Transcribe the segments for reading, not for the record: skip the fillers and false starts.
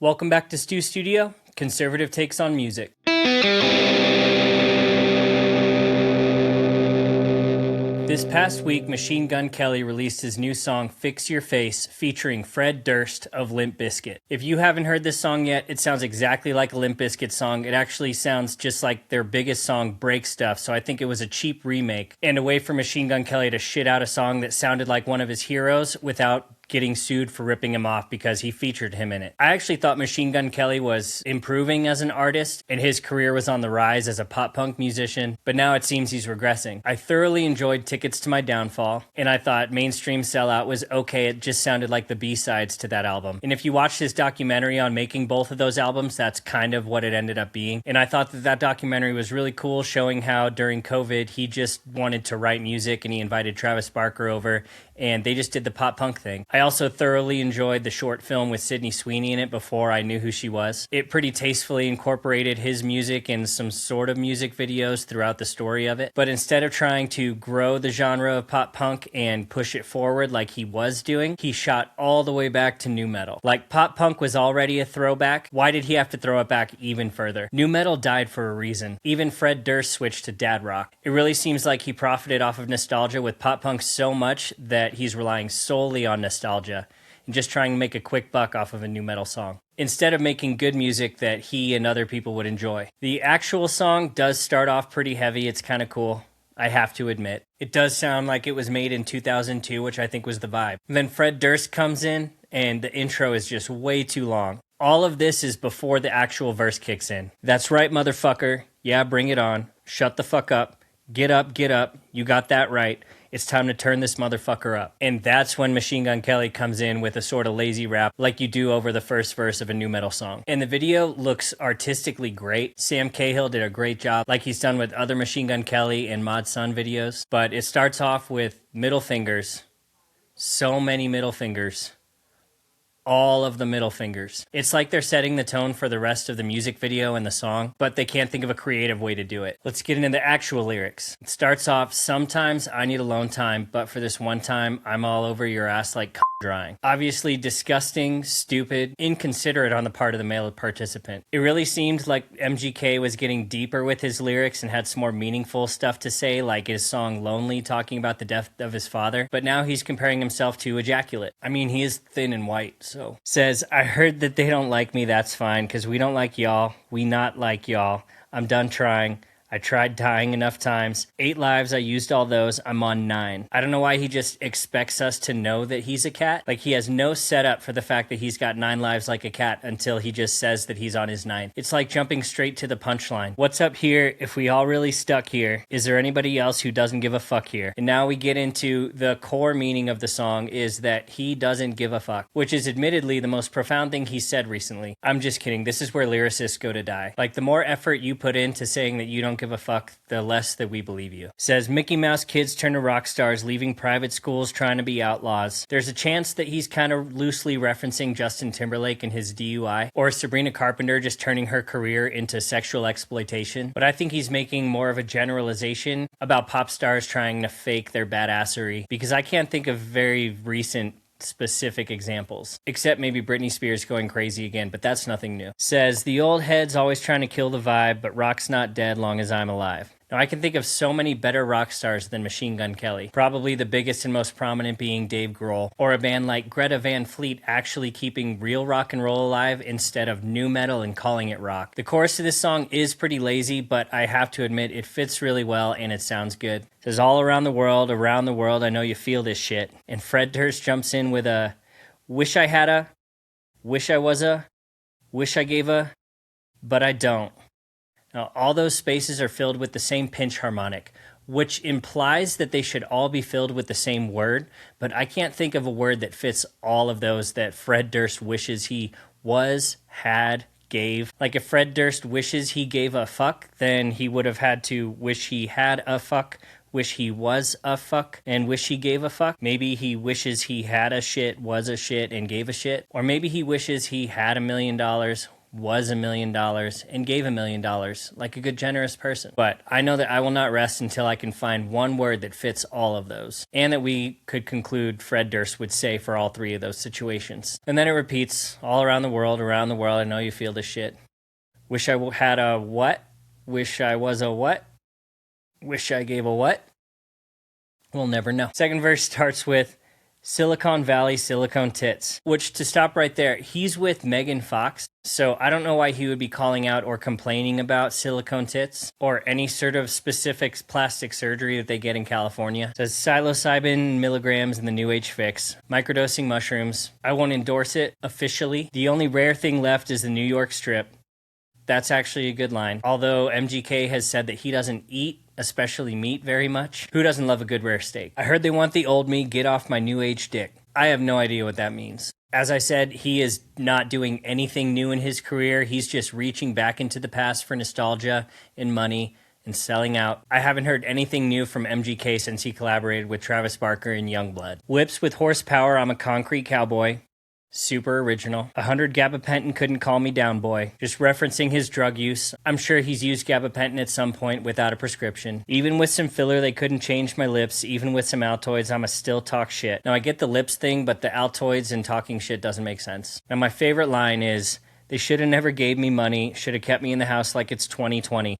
Welcome back to Stu Studio, conservative takes on music. This past week, Machine Gun Kelly released his new song, Fix Your Face, featuring Fred Durst of Limp Bizkit. If you haven't heard this song yet, it sounds exactly like a Limp Bizkit song. It actually sounds just like their biggest song, Break Stuff, so I think it was a cheap remake, and a way for Machine Gun Kelly to shit out a song that sounded like one of his heroes without getting sued for ripping him off because he featured him in it. I actually thought Machine Gun Kelly was improving as an artist and his career was on the rise as a pop punk musician, but now it seems he's regressing. I thoroughly enjoyed Tickets to My Downfall, and I thought Mainstream Sellout was okay. It just sounded like the B-sides to that album. And if you watch his documentary on making both of those albums, that's kind of what it ended up being. And I thought that documentary was really cool, showing how during COVID he just wanted to write music and he invited Travis Barker over and they just did the pop punk thing. I also thoroughly enjoyed the short film with Sydney Sweeney in it before I knew who she was. It pretty tastefully incorporated his music and some sort of music videos throughout the story of it. But instead of trying to grow the genre of pop punk and push it forward like he was doing, he shot all the way back to nu metal. Like pop punk was already a throwback, why did he have to throw it back even further? Nu metal died for a reason. Even Fred Durst switched to dad rock. It really seems like he profited off of nostalgia with pop punk so much that he's relying solely on nostalgia and just trying to make a quick buck off of a nu metal song, instead of making good music that he and other people would enjoy. The actual song does start off pretty heavy. It's kind of cool, I have to admit. It does sound like it was made in 2002, which I think was the vibe. And then Fred Durst comes in, and the intro is just way too long. All of this is before the actual verse kicks in. That's right, motherfucker. Yeah, bring it on. Shut the fuck up. Get up, get up. You got that right. It's time to turn this motherfucker up. And that's when Machine Gun Kelly comes in with a sort of lazy rap like you do over the first verse of a nu metal song. And the video looks artistically great. Sam Cahill did a great job like he's done with other Machine Gun Kelly and Mod Sun videos. But it starts off with middle fingers. So many middle fingers. All of the middle fingers. It's like they're setting the tone for the rest of the music video and the song, but they can't think of a creative way to do it. Let's get into the actual lyrics. It starts off, sometimes I need alone time, but for this one time, I'm all over your ass like drying. Obviously disgusting, stupid, inconsiderate on the part of the male participant. It really seemed like MGK was getting deeper with his lyrics and had some more meaningful stuff to say, like his song Lonely, talking about the death of his father, but now he's comparing himself to Ejaculate. I mean, he is thin and white, so. Says, I heard that they don't like me, that's fine, cause we don't like y'all, we not like y'all. I'm done trying. I tried dying enough times. 8 lives, I used all those. I'm on 9. I don't know why he just expects us to know that he's a cat. Like, he has no setup for the fact that he's got 9 lives like a cat until he just says that he's on his 9th. It's like jumping straight to the punchline. What's up here if we all really stuck here? Is there anybody else who doesn't give a fuck here? And now we get into the core meaning of the song is that he doesn't give a fuck, which is admittedly the most profound thing he said recently. I'm just kidding. This is where lyricists go to die. Like, the more effort you put into saying that you don't give a fuck, the less that we believe you. Says Mickey Mouse kids turn to rock stars, leaving private schools trying to be outlaws. There's a chance that he's kind of loosely referencing Justin Timberlake and his DUI, or Sabrina Carpenter just turning her career into sexual exploitation. But I think he's making more of a generalization about pop stars trying to fake their badassery, because I can't think of very recent specific examples, except maybe Britney Spears going crazy again, but that's nothing new. Says, the old head's always trying to kill the vibe, but rock's not dead long as I'm alive. Now, I can think of so many better rock stars than Machine Gun Kelly, probably the biggest and most prominent being Dave Grohl, or a band like Greta Van Fleet actually keeping real rock and roll alive instead of nu metal and calling it rock. The chorus to this song is pretty lazy, but I have to admit it fits really well and it sounds good. It says, all around the world, I know you feel this shit. And Fred Durst jumps in with a, wish I had a, wish I was a, wish I gave a, but I don't. Now, all those spaces are filled with the same pinch harmonic, which implies that they should all be filled with the same word, but I can't think of a word that fits all of those that Fred Durst wishes he was, had, gave. Like if Fred Durst wishes he gave a fuck, then he would have had to wish he had a fuck, wish he was a fuck, and wish he gave a fuck. Maybe he wishes he had a shit, was a shit, and gave a shit. Or maybe he wishes he had $1 million, was $1 million, and gave $1 million like a good, generous person. But I know that I will not rest until I can find one word that fits all of those, and that we could conclude Fred Durst would say for all three of those situations. And then it repeats all around the world, I know you feel this shit. Wish I had a what? Wish I was a what? Wish I gave a what? We'll never know. Second verse starts with Silicon Valley, silicone tits, which, to stop right there, he's with Megan Fox, so I don't know why he would be calling out or complaining about silicone tits or any sort of specific plastic surgery that they get in California. It says psilocybin milligrams in the New Age fix, microdosing mushrooms. I won't endorse it officially. The only rare thing left is the New York strip. That's actually a good line. Although MGK has said that he doesn't eat, especially meat, very much. Who doesn't love a good rare steak? I heard they want the old me, get off my new age dick. I have no idea what that means. As I said, he is not doing anything new in his career. He's just reaching back into the past for nostalgia and money and selling out. I haven't heard anything new from MGK since he collaborated with Travis Barker and Youngblood. Whips with horsepower, I'm a concrete cowboy. Super original. 100 gabapentin couldn't calm me down, boy. Just referencing his drug use. I'm sure he's used gabapentin at some point without a prescription. Even with some filler, they couldn't change my lips. Even with some Altoids, I'ma still talk shit. Now, I get the lips thing, but the Altoids and talking shit doesn't make sense. Now, my favorite line is, they should have never gave me money, should have kept me in the house like it's 2020.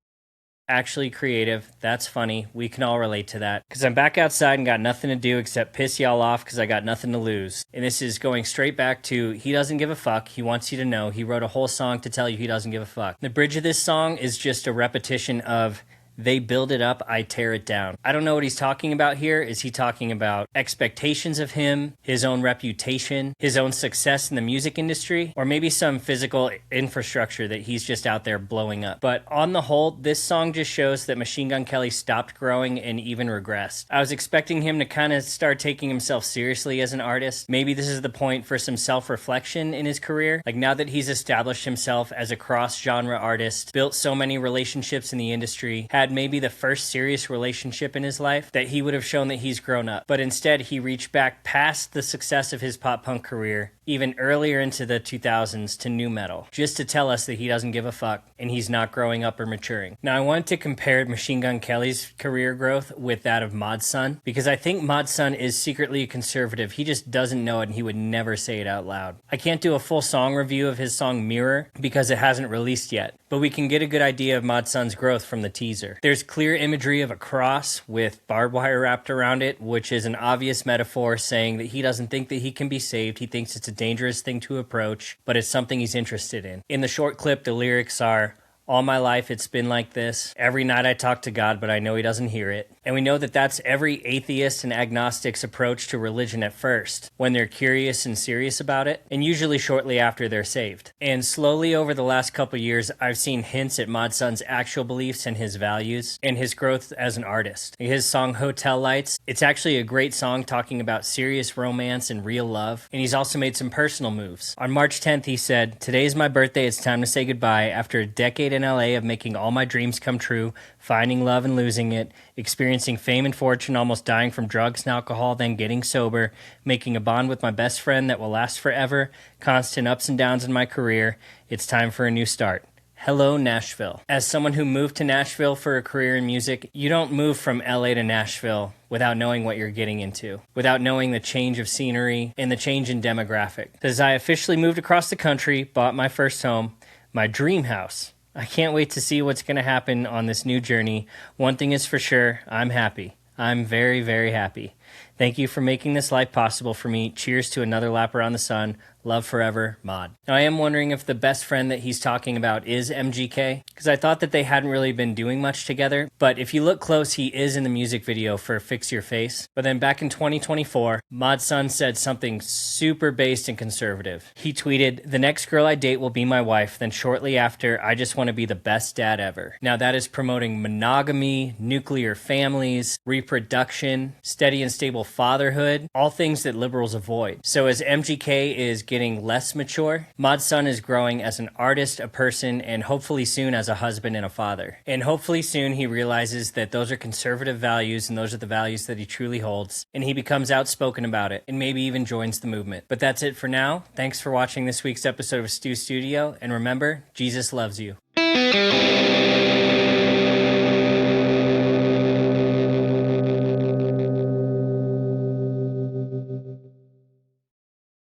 Actually creative. That's funny. We can all relate to that. Because I'm back outside and got nothing to do except piss y'all off because I got nothing to lose. And this is going straight back to he doesn't give a fuck. He wants you to know. He wrote a whole song to tell you he doesn't give a fuck. The bridge of this song is just a repetition of they build it up, I tear it down. I don't know what he's talking about here. Is he talking about expectations of him, his own reputation, his own success in the music industry, or maybe some physical infrastructure that he's just out there blowing up? But on the whole, this song just shows that Machine Gun Kelly stopped growing and even regressed. I was expecting him to kind of start taking himself seriously as an artist. Maybe this is the point for some self-reflection in his career. Like now that he's established himself as a cross-genre artist, built so many relationships in the industry, had maybe the first serious relationship in his life, that he would have shown that he's grown up. But instead, he reached back past the success of his pop punk career, even earlier into the 2000s, to nu metal, just to tell us that he doesn't give a fuck and he's not growing up or maturing. Now, I wanted to compare Machine Gun Kelly's career growth with that of Mod Sun, because I think Mod Sun is secretly a conservative. He just doesn't know it and he would never say it out loud. I can't do a full song review of his song Mirror because it hasn't released yet, but we can get a good idea of Mod Sun's growth from the teaser. There's clear imagery of a cross with barbed wire wrapped around it, which is an obvious metaphor saying that he doesn't think that he can be saved. He thinks it's a dangerous thing to approach, but it's something he's interested in. In the short clip, the lyrics are, all my life it's been like this. Every night I talk to God, but I know he doesn't hear it. And we know that that's every atheist and agnostic's approach to religion at first, when they're curious and serious about it, and usually shortly after they're saved. And slowly over the last couple years, I've seen hints at Mod Sun's actual beliefs and his values, and his growth as an artist. His song Hotel Lights, it's actually a great song talking about serious romance and real love, and he's also made some personal moves. On March 10th, he said, today's my birthday, it's time to say goodbye. After a decade in LA of making all my dreams come true, finding love and losing it, experiencing fame and fortune, almost dying from drugs and alcohol, then getting sober, making a bond with my best friend that will last forever, constant ups and downs in my career, it's time for a new start. Hello, Nashville. As someone who moved to Nashville for a career in music, you don't move from LA to Nashville without knowing what you're getting into, without knowing the change of scenery and the change in demographic. As I officially moved across the country, bought my first home, my dream house. I can't wait to see what's going to happen on this new journey. One thing is for sure, I'm happy. I'm very, very happy. Thank you for making this life possible for me. Cheers to another lap around the sun. Love forever, Mod. Now, I am wondering if the best friend that he's talking about is MGK, because I thought that they hadn't really been doing much together. But if you look close, he is in the music video for Fix Your Face. But then back in 2024, Mod Sun said something super based and conservative. He tweeted, the next girl I date will be my wife. Then shortly after, I just want to be the best dad ever. Now that is promoting monogamy, nuclear families, reproduction, steady and stable fatherhood, all things that liberals avoid. So as MGK is getting less mature, Mod's son is growing as an artist, a person, and hopefully soon as a husband and a father. And hopefully soon he realizes that those are conservative values and those are the values that he truly holds, and he becomes outspoken about it and maybe even joins the movement. But that's it for now. Thanks for watching this week's episode of Stu Studio, and remember, Jesus loves you.